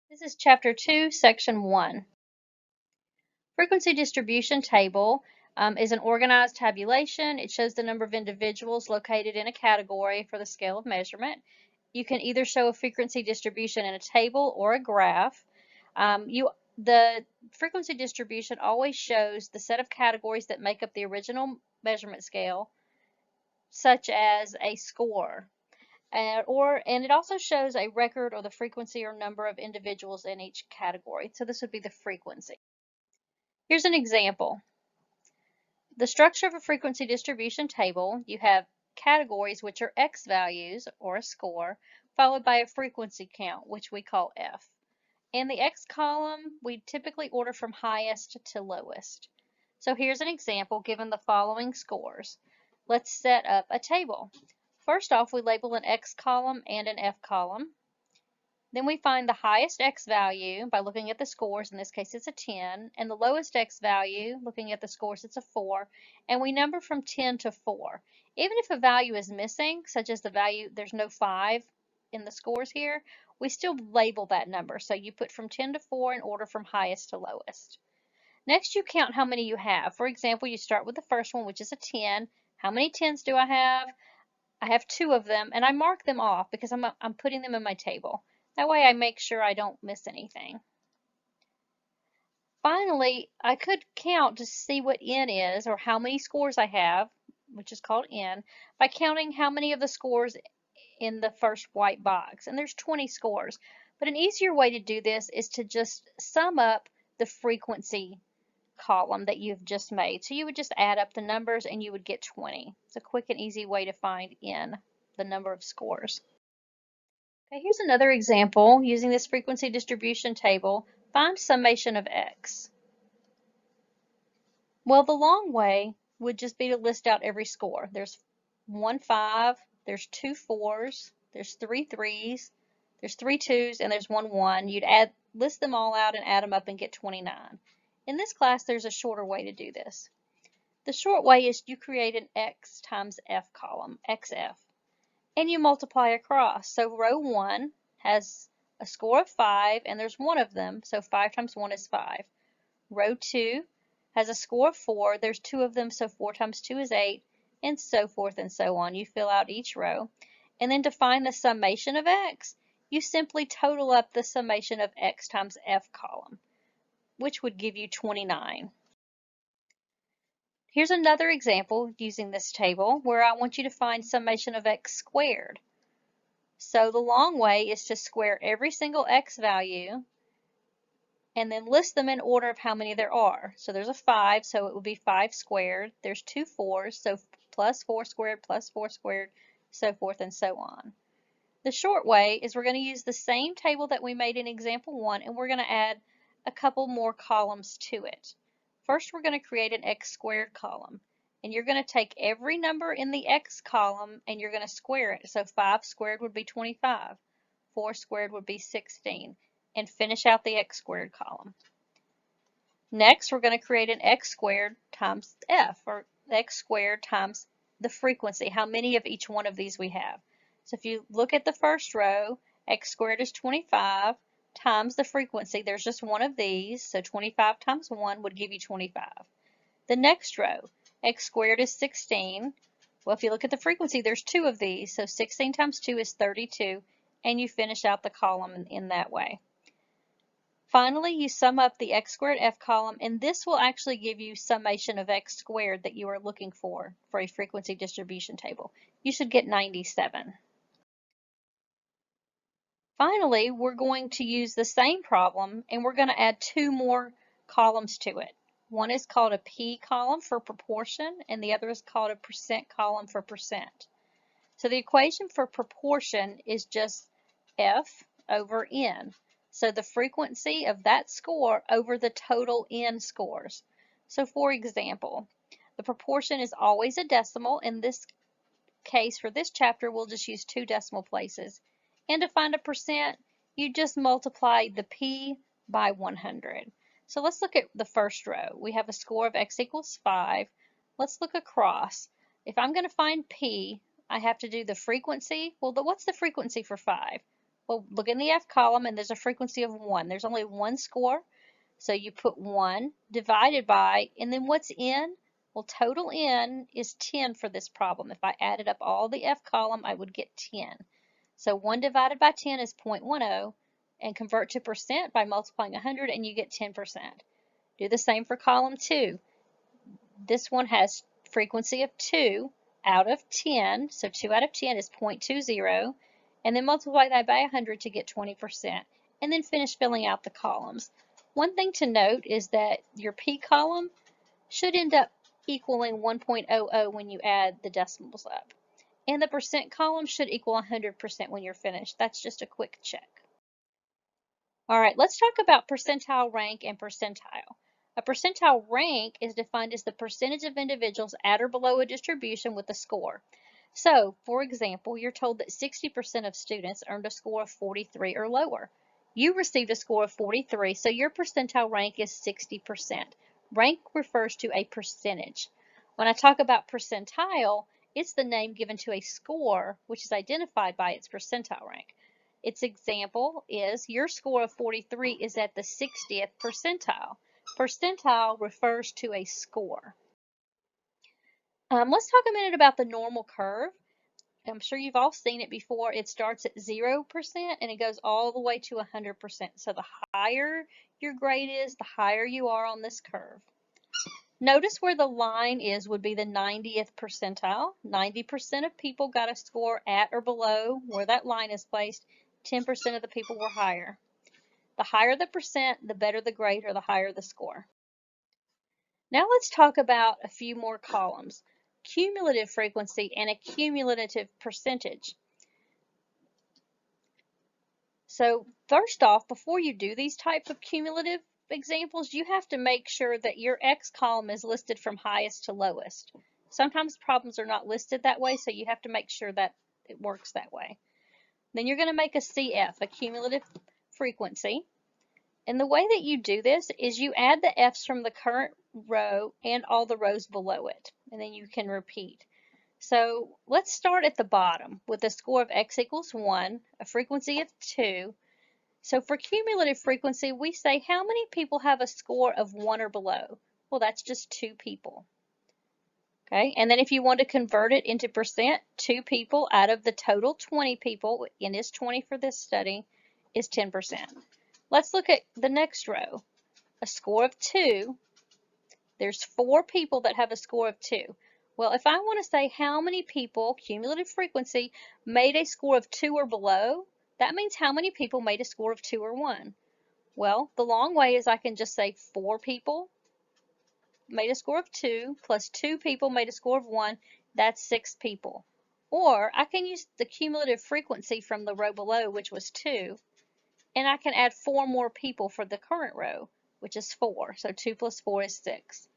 This is Chapter 2, Section 1. Frequency distribution table is an organized tabulation. It shows the number of individuals located in a category for the scale of measurement. You can either show a frequency distribution in a table or a graph. The frequency distribution always shows the set of categories that make up the original measurement scale, such as a score. And it also shows a record or the frequency or number of individuals in each category. So this would be the frequency. Here's an example. The structure of a frequency distribution table, you have categories which are X values or a score, followed by a frequency count, which we call F. In the X column, we typically order from highest to lowest. So here's an example given the following scores. Let's set up a table. First off, we label an X column and an F column. Then we find the highest X value by looking at the scores. In this case, it's a 10. And the lowest X value, looking at the scores, it's a 4. And we number from 10 to 4. Even if a value is missing, such as the value, there's no 5 in the scores here, we still label that number. So you put from 10 to 4 in order from highest to lowest. Next, you count how many you have. For example, you start with the first one, which is a 10. How many 10s do I have? I have 2 of them, and I mark them off because I'm putting them in my table. That way I make sure I don't miss anything. Finally, I could count to see what n is, or how many scores I have, which is called n, by counting how many of the scores in the first white box. And there's 20 scores. But an easier way to do this is to just sum up the frequency column that you've just made. So you would just add up the numbers and you would get 20. It's a quick and easy way to find n, the number of scores. Okay, here's another example using this frequency distribution table. Find summation of x. Well, the long way would just be to list out every score. There's 1 5, there's 2 4s, there's 3 3s, there's 3 2s, and there's 1 1. You'd list them all out and add them up and get 29. In this class, there's a shorter way to do this. The short way is you create an x times f column, xf, and you multiply across. So row 1 has a score of 5, and there's one of them, so 5 times 1 is 5. Row 2 has a score of 4, there's 2 of them, so 4 times 2 is 8, and so forth and so on. You fill out each row. And then to find the summation of x, you simply total up the summation of x times f column, which would give you 29. Here's another example using this table where I want you to find summation of x squared. So the long way is to square every single x value and then list them in order of how many there are. So there's a 5, so it would be 5 squared. There's 2 4s, so plus 4 squared, so forth and so on. The short way is we're going to use the same table that we made in example 1, and we're going to add a couple more columns to it. First, we're going to create an x squared column. And you're going to take every number in the x column and you're going to square it. So 5 squared would be 25. 4 squared would be 16. And finish out the x squared column. Next, we're going to create an x squared times f, or x squared times the frequency, how many of each one of these we have. So if you look at the first row, x squared is 25 times the frequency. There's just one of these, so 25 times 1 would give you 25. The next row, x squared is 16. Well, if you look at the frequency, there's 2 of these, so 16 times 2 is 32, and you finish out the column in that way. Finally, you sum up the x squared f column, and this will actually give you summation of x squared that you are looking for a frequency distribution table. You should get 97. Finally, we're going to use the same problem, and we're going to add 2 more columns to it. One is called a P column for proportion, and the other is called a percent column for percent. So the equation for proportion is just F over N. So the frequency of that score over the total N scores. So for example, the proportion is always a decimal. In this case, for this chapter, we'll just use 2 decimal places. And to find a percent, you just multiply the P by 100. So let's look at the first row. We have a score of x equals 5. Let's look across. If I'm going to find P, I have to do the frequency. Well, what's the frequency for 5? Well, look in the F column and there's a frequency of 1. There's only one score, so you put 1 divided by, and then what's n? Well, total n is 10 for this problem. If I added up all the F column, I would get 10. So 1 divided by 10 is 0.10, and convert to percent by multiplying 100 and you get 10%. Do the same for column 2. This one has frequency of 2 out of 10, so 2 out of 10 is 0.20, and then multiply that by 100 to get 20%, and then finish filling out the columns. One thing to note is that your P column should end up equaling 1.00 when you add the decimals up, and the percent column should equal 100% when you're finished. That's just a quick check. All right, let's talk about percentile rank and percentile. A percentile rank is defined as the percentage of individuals at or below a distribution with a score. So, for example, you're told that 60% of students earned a score of 43 or lower. You received a score of 43, so your percentile rank is 60%. Rank refers to a percentage. When I talk about percentile, it's the name given to a score which is identified by its percentile rank. Its example is your score of 43 is at the 60th percentile. Percentile refers to a score. Let's talk a minute about the normal curve. I'm sure you've all seen it before. It starts at 0% and it goes all the way to 100%. So the higher your grade is, the higher you are on this curve. Notice where the line is would be the 90th percentile. 90% of people got a score at or below where that line is placed. 10% of the people were higher. The higher the percent, the better the grade or the higher the score. Now let's talk about a few more columns. Cumulative frequency and a cumulative percentage. So first off, before you do these types of cumulative examples, you have to make sure that your X column is listed from highest to lowest. Sometimes problems are not listed that way, so you have to make sure that it works that way. Then you're going to make a CF, a cumulative frequency. And the way that you do this is you add the F's from the current row and all the rows below it, and then you can repeat. So let's start at the bottom with a score of X equals 1, a frequency of 2. So for cumulative frequency, we say how many people have a score of 1 or below? Well, that's just 2 people. Okay, and then if you want to convert it into percent, 2 people out of the total 20 people, and is 20 for this study, is 10%. Let's look at the next row. A score of 2. There's 4 people that have a score of 2. Well, if I want to say how many people, cumulative frequency, made a score of 2 or below, that means how many people made a score of 2 or 1. Well, the long way is I can just say 4 people made a score of 2 plus 2 people made a score of 1. That's 6 people. Or I can use the cumulative frequency from the row below, which was 2, and I can add 4 more people for the current row, which is 4. So 2 plus 4 is 6.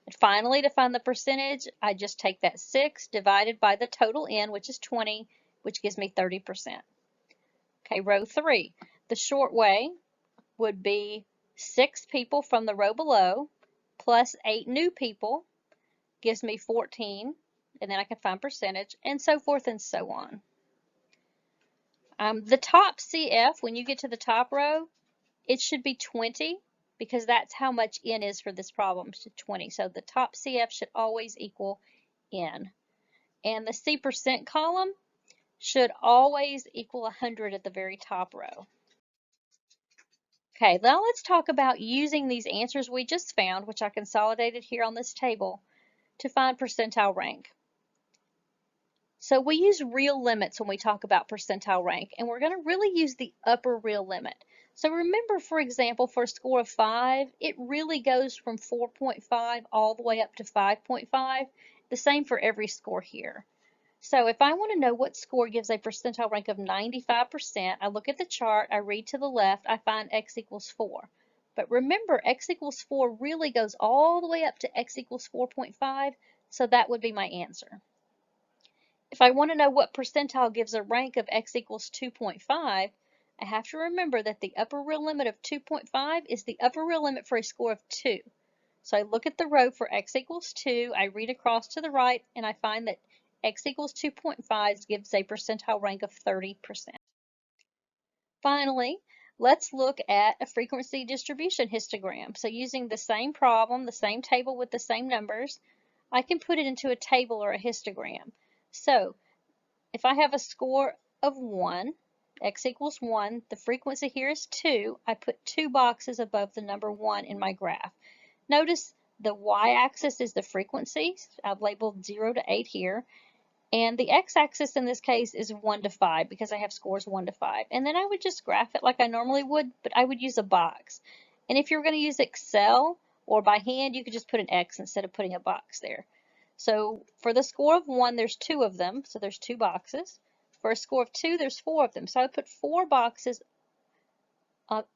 And finally, to find the percentage, I just take that 6 divided by the total n, which is 20, which gives me 30%. Okay, row 3. The short way would be 6 people from the row below plus 8 new people gives me 14, and then I can find percentage, and so forth and so on. The top CF, when you get to the top row, it should be 20 because that's how much n is for this problem, 20. So the top CF should always equal n. And the C percent column should always equal 100 at the very top row. Okay, now let's talk about using these answers we just found, which I consolidated here on this table, to find percentile rank. So we use real limits when we talk about percentile rank, and we're going to really use the upper real limit. So remember, for example, for a score of 5, it really goes from 4.5 all the way up to 5.5. The same for every score here. So if I want to know what score gives a percentile rank of 95%, I look at the chart, I read to the left, I find x equals 4. But remember, x equals 4 really goes all the way up to x equals 4.5, so that would be my answer. If I want to know what percentile gives a rank of x equals 2.5, I have to remember that the upper real limit of 2.5 is the upper real limit for a score of 2. So I look at the row for x equals 2, I read across to the right, and I find that x equals 2.5 gives a percentile rank of 30%. Finally, let's look at a frequency distribution histogram. So using the same problem, the same table with the same numbers, I can put it into a table or a histogram. So if I have a score of 1, x equals 1, the frequency here is 2, I put 2 boxes above the number 1 in my graph. Notice the y-axis is the frequency. I've labeled 0 to 8 here. And the x-axis in this case is 1 to 5 because I have scores 1 to 5. And then I would just graph it like I normally would, but I would use a box. And if you're going to use Excel or by hand, you could just put an X instead of putting a box there. So for the score of 1, there's 2 of them, so there's 2 boxes. For a score of 2, there's 4 of them, so I would put 4 boxes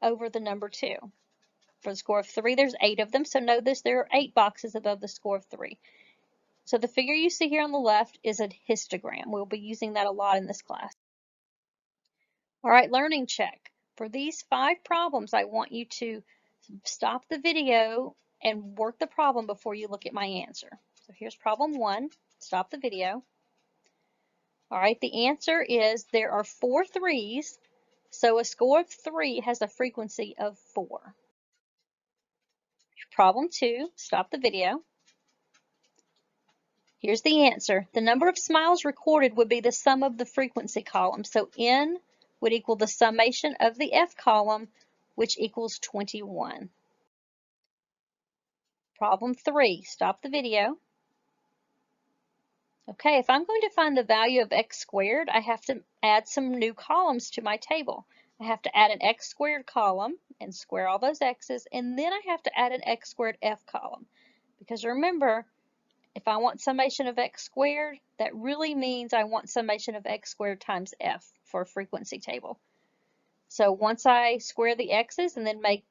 over the number 2. For the score of 3, there's 8 of them, so notice there are 8 boxes above the score of 3. So the figure you see here on the left is a histogram. We'll be using that a lot in this class. All right, learning check. For these 5 problems, I want you to stop the video and work the problem before you look at my answer. So here's problem 1. Stop the video. All right, the answer is there are 4 3s, so a score of 3 has a frequency of 4. Problem 2, stop the video. Here's the answer. The number of smiles recorded would be the sum of the frequency column. So N would equal the summation of the F column, which equals 21. Problem 3, stop the video. Okay, if I'm going to find the value of x squared, I have to add some new columns to my table. I have to add an x squared column and square all those x's, and then I have to add an x squared f column. Because remember, if I want summation of x squared, that really means I want summation of x squared times f for a frequency table. So once I square the x's and then make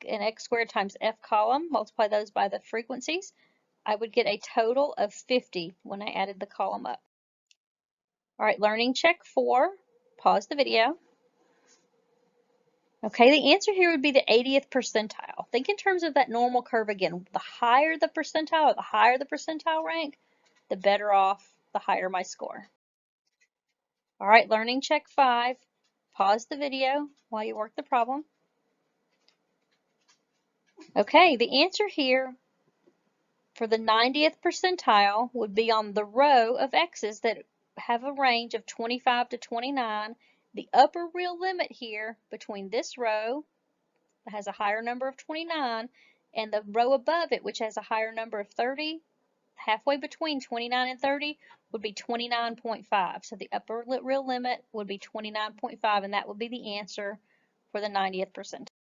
an x squared times f column, multiply those by the frequencies, I would get a total of 50 when I added the column up. All right, learning check 4. Pause the video. Okay, the answer here would be the 80th percentile. Think in terms of that normal curve again. The higher the percentile, or the higher the percentile rank, the better off, the higher my score. All right, learning check 5. Pause the video while you work the problem. Okay, the answer here for the 90th percentile would be on the row of x's that have a range of 25 to 29. The upper real limit here between this row that has a higher number of 29 and the row above it, which has a higher number of 30, halfway between 29 and 30 would be 29.5. So the upper real limit would be 29.5, and that would be the answer for the 90th percentile.